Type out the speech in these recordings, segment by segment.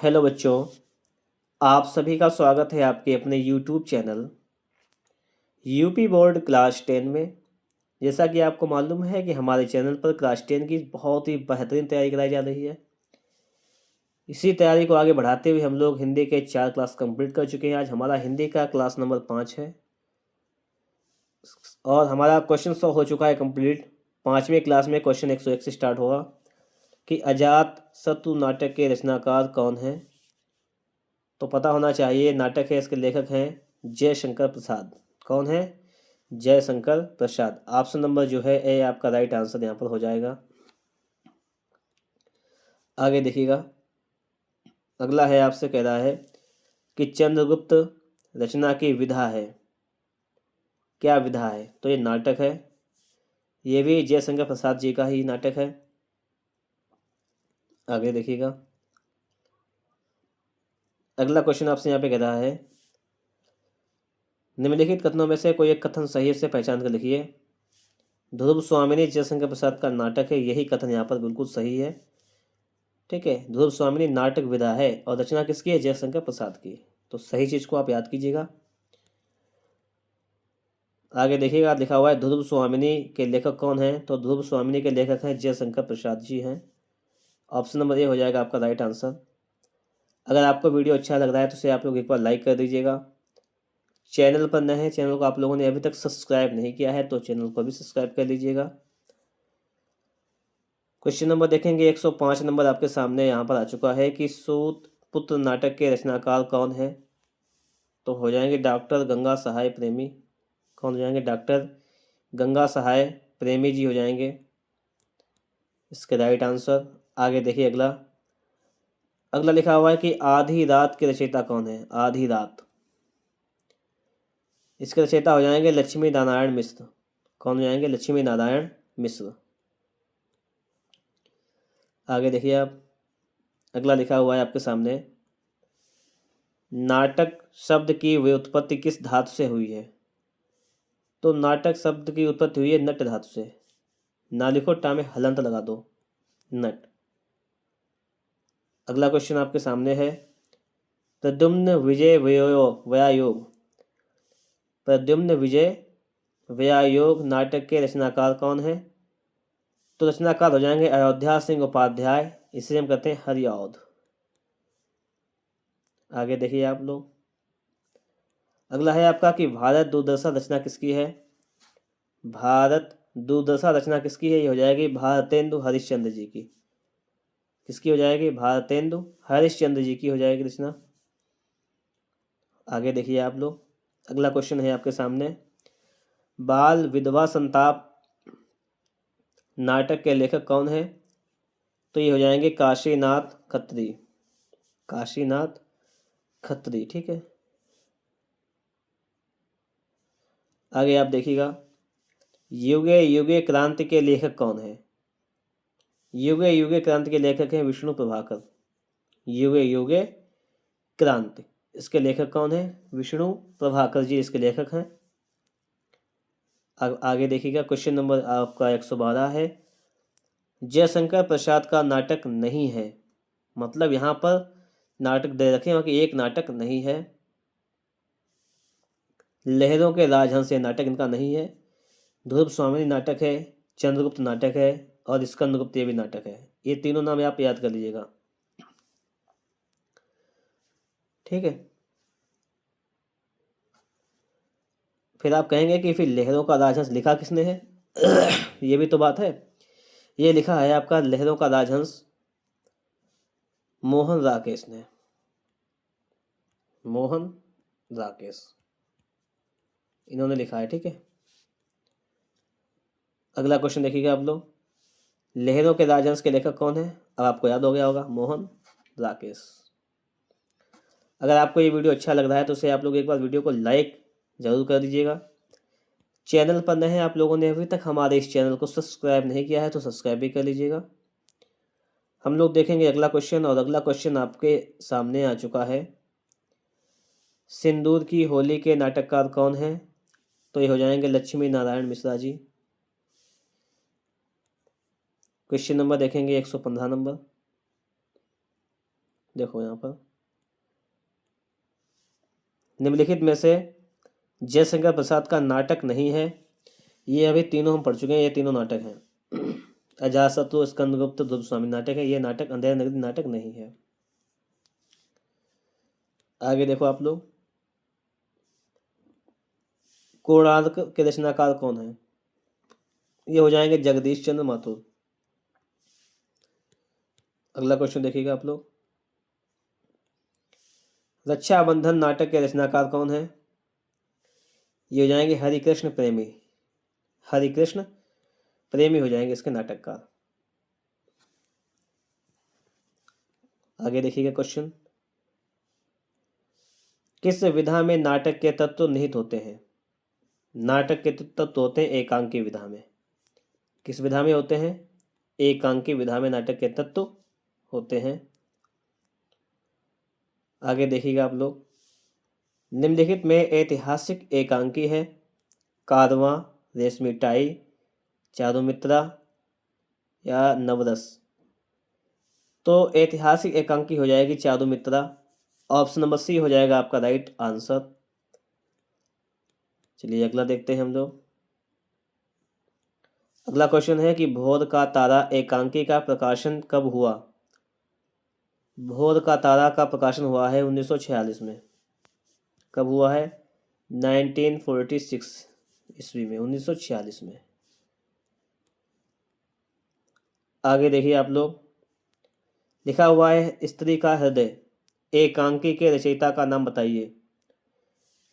Hello बच्चों, आप सभी का स्वागत है आपके अपने YouTube channel UP board class 10 में। जैसा कि आपको मालूम है कि हमारे चैनल पर क्लास 10 की बहुत ही बेहतरीन तैयारी कराई जा रही है। इसी तैयारी को आगे बढ़ाते हुए हम लोग हिंदी के 4 क्लास कंप्लीट कर चुके हैं। आज हमारा हिंदी का क्लास नंबर 5 है और हमारा क्वेश्चन 100 हो चुका है कंप्लीट। 5वीं क्लास में क्वेश्चन 101 से स्टार्ट होगा कि अजात शत्रु नाटक के रचनाकार कौन हैं। तो पता होना चाहिए, नाटक है, इसके लेखक हैं जयशंकर प्रसाद। कौन है? जयशंकर प्रसाद। ऑप्शन नंबर जो है ए आपका राइट आंसर यहाँ पर हो जाएगा। आगे देखिएगा, अगला है, आपसे कह रहा है कि चंद्रगुप्त रचना की विधा है। क्या विधा है? तो ये नाटक है, ये भी जयशंकर प्रसाद जी का ही नाटक है। आगे देखिएगा, अगला क्वेश्चन आपसे यहाँ पे कह रहा है निम्नलिखित कथनों में से कोई एक कथन सही है, से पहचान कर लिखिए। ध्रुव स्वामिनी जयशंकर प्रसाद का नाटक है, यही कथन यहाँ पर बिल्कुल सही है। ठीक है, ध्रुव स्वामिनी नाटक विधा है और रचना किसकी है? जयशंकर प्रसाद की। तो सही चीज को आप याद कीजिएगा। आगे देखिएगा, लिखा हुआ है ध्रुव स्वामिनी के लेखक कौन है। तो ध्रुव स्वामिनी के लेखक हैं जयशंकर प्रसाद जी हैं। ऑप्शन नंबर ए हो जाएगा आपका राइट आंसर। अगर आपको वीडियो अच्छा लग रहा है तो उसे आप लोग एक बार लाइक कर दीजिएगा। चैनल पर नए हैं, चैनल को आप लोगों ने अभी तक सब्सक्राइब नहीं किया है तो चैनल को भी सब्सक्राइब कर लीजिएगा। क्वेश्चन नंबर देखेंगे 105 नंबर आपके सामने यहाँ पर आ चुका है कि सूत पुत्र नाटक के रचनाकार कौन है। तो हो जाएंगे डॉक्टर गंगा सहाय प्रेमी। कौन हो जाएंगे? डॉक्टर गंगा सहाय प्रेमी जी हो जाएंगे इसके राइट आंसर। आगे देखिए, अगला अगला लिखा हुआ है कि आधी रात के रचयिता कौन है। आधी रात, इसके रचयिता हो जाएंगे लक्ष्मी नारायण मिश्र। कौन हो जाएंगे? लक्ष्मी नारायण मिश्र। आगे देखिए आप, अगला लिखा हुआ है आपके सामने नाटक शब्द की व्युत्पत्ति किस धातु से हुई है। तो नाटक शब्द की उत्पत्ति हुई है नट धातु से। ना लिखो, टा में हलंत लगा दो, नट। अगला क्वेश्चन आपके सामने है प्रद्युम्न विजय व्यायोग। प्रद्युम्न विजय व्यायोग नाटक के रचनाकार कौन है। तो रचनाकार हो जाएंगे अयोध्या सिंह उपाध्याय, इसे हम कहते हैं हरिऔध। आगे देखिए आप लोग, अगला है आपका कि भारत दूरदर्शन रचना किसकी है। भारत दूरदर्शन रचना किसकी है? ये हो जाएगी भारतेंदु हरिश्चंद्र जी की। किसकी हो जाएगी? भारतेंदु हरिश्चंद्र जी की हो जाएगी रचना। आगे देखिए आप लोग, अगला क्वेश्चन है आपके सामने बाल विधवा संताप नाटक के लेखक कौन है। तो ये हो जाएंगे काशीनाथ खत्री। काशीनाथ खत्री, ठीक है। आगे आप देखिएगा, युगे युगे क्रांति के लेखक कौन है। युगे युगे क्रांति के लेखक हैं विष्णु प्रभाकर। युगे युगे क्रांति, इसके लेखक कौन है? विष्णु प्रभाकर जी इसके लेखक हैं। आगे देखिएगा, क्वेश्चन नंबर आपका 112 है जयशंकर प्रसाद का नाटक नहीं है। मतलब यहाँ पर नाटक दे रखे हैं कि एक नाटक नहीं है। लहरों के राजहंस ये नाटक इनका नहीं है। ध्रुव स्वामिनी नाटक है, चंद्रगुप्त नाटक है और स्कंदगुप्त ये भी नाटक है। ये तीनों नाम आप याद कर लीजिएगा, ठीक है। फिर आप कहेंगे कि फिर लहरों का राजहंस लिखा किसने है? ये भी तो बात है। ये लिखा है आपका लहरों का राजहंस मोहन राकेश ने। मोहन राकेश इन्होंने लिखा है, ठीक है। अगला क्वेश्चन देखिएगा आप लोग, लहरों के राजहंस के लेखक कौन है? अब आपको याद हो गया होगा, मोहन राकेश। अगर आपको ये वीडियो अच्छा लग रहा है तो उसे आप लोग एक बार वीडियो को लाइक ज़रूर कर दीजिएगा। चैनल पर नए हैं, आप लोगों ने अभी तक हमारे इस चैनल को सब्सक्राइब नहीं किया है तो सब्सक्राइब भी कर लीजिएगा। हम लोग देखेंगे अगला क्वेश्चन, और अगला क्वेश्चन आपके सामने आ चुका है सिंदूर की होली के नाटककार कौन है। तो ये हो जाएंगे लक्ष्मी नारायण मिश्रा जी। क्वेश्चन नंबर देखेंगे 115 नंबर। देखो यहाँ पर निम्नलिखित में से जयशंकर प्रसाद का नाटक नहीं है। ये अभी तीनों हम पढ़ चुके हैं, ये तीनों नाटक हैं। अजातशत्रु, स्कंदगुप्त, ध्रुव स्वामी नाटक है। ये नाटक अंधेरा नगरी नाटक नहीं है। आगे देखो आप लोग, कोणार्क के रचनाकार कौन है? ये हो जाएंगे जगदीश चंद्र माथुर। अगला क्वेश्चन देखिएगा आप लोग, रक्षाबंधन नाटक के रचनाकार कौन है? ये हो जाएंगे हरिकृष्ण प्रेमी। हरिकृष्ण प्रेमी हो जाएंगे इसके नाटककार। आगे देखिएगा क्वेश्चन, किस विधा में नाटक के तत्व निहित होते हैं? नाटक के तत्व होते हैं एकांकी विधा में। किस विधा में होते हैं? एकांकी विधा में नाटक के तत्व होते हैं। आगे देखिएगा आप लोग, निम्नलिखित में ऐतिहासिक एकांकी है कारवां, रेशमी टाई, चारुमित्रा या नवरस? तो ऐतिहासिक एकांकी हो जाएगी चारुमित्रा। ऑप्शन नंबर सी हो जाएगा आपका राइट आंसर। चलिए अगला देखते हैं हम लोग। अगला क्वेश्चन है कि भोर का तारा एकांकी का प्रकाशन कब हुआ? भोर का तारा का प्रकाशन हुआ है 1946 में। कब हुआ है? 1946 ईस्वी में, 1946 में। आगे देखिए आप लोग, लिखा हुआ है स्त्री का हृदय एकांकी के रचयिता का नाम बताइए।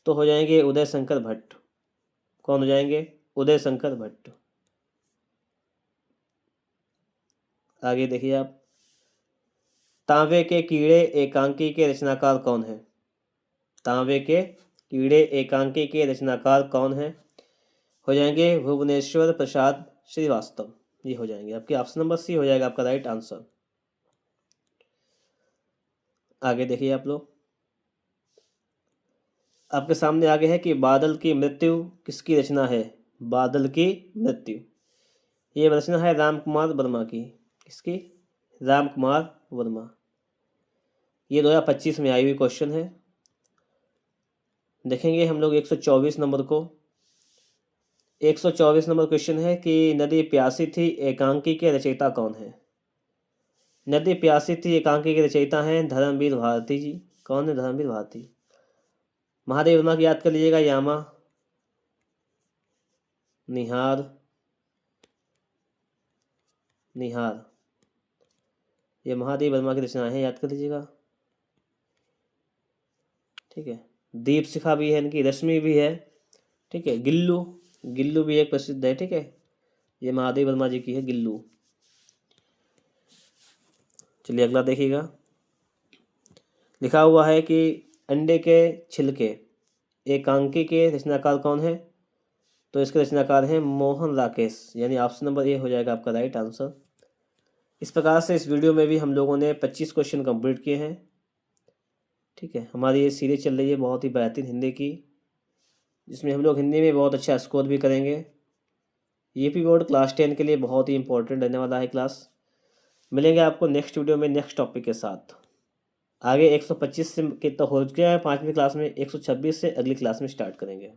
तो हो जाएंगे उदय शंकर भट्ट। कौन हो जाएंगे? उदय शंकर भट्ट। आगे देखिए आप, तांबे के कीड़े एकांकी के रचनाकार कौन है? तांबे के कीड़े एकांकी के रचनाकार कौन है? हो जाएंगे भुवनेश्वर प्रसाद श्रीवास्तव। ये हो जाएंगे आपके, ऑप्शन नंबर सी हो जाएगा आपका राइट आंसर। आगे देखिए आप लोग, आपके सामने आगे है कि बादल की मृत्यु किसकी रचना है? बादल की मृत्यु ये रचना है राम कुमार वर्मा की। किसकी? राम कुमार वर्मा। ये 2025 में आई हुई क्वेश्चन है। देखेंगे हम लोग 124 नंबर को। 124 नंबर क्वेश्चन है कि नदी प्यासी थी एकांकी के रचयिता कौन है? नदी प्यासी थी एकांकी के रचयिता हैं धर्मवीर भारती जी। कौन है? धर्मवीर भारती। महादेव वर्मा की याद कर लीजिएगा, यामा, निहार, निहार, ये महादेव वर्मा की रचना है, याद कर लीजिएगा। ठीक है, दीप शिखा भी है इनकी, रश्मि भी है। ठीक है, गिल्लू, गिल्लू भी एक प्रसिद्ध है। ठीक है, ये महादेव वर्मा जी की है गिल्लू। चलिए अगला देखिएगा, लिखा हुआ है कि अंडे के छिलके एकांकी के रचनाकार कौन है? तो इसके रचनाकार हैं मोहन राकेश, यानी ऑप्शन नंबर ए हो जाएगा आपका राइट आंसर। इस प्रकार से इस वीडियो में भी हम लोगों ने 25 क्वेश्चन कंप्लीट किए हैं। ठीक है, हमारी ये सीरीज चल रही है बहुत ही बेहतरीन हिंदी की, जिसमें हम लोग हिंदी में बहुत अच्छा स्कोर भी करेंगे। यूपी बोर्ड क्लास 10 के लिए बहुत ही इंपॉर्टेंट रहने वाला है क्लास। मिलेंगे आपको नेक्स्ट वीडियो में नेक्स्ट टॉपिक के साथ। आगे 125 से कितना हो गया है 5वीं क्लास में, 126 से अगली क्लास में स्टार्ट करेंगे।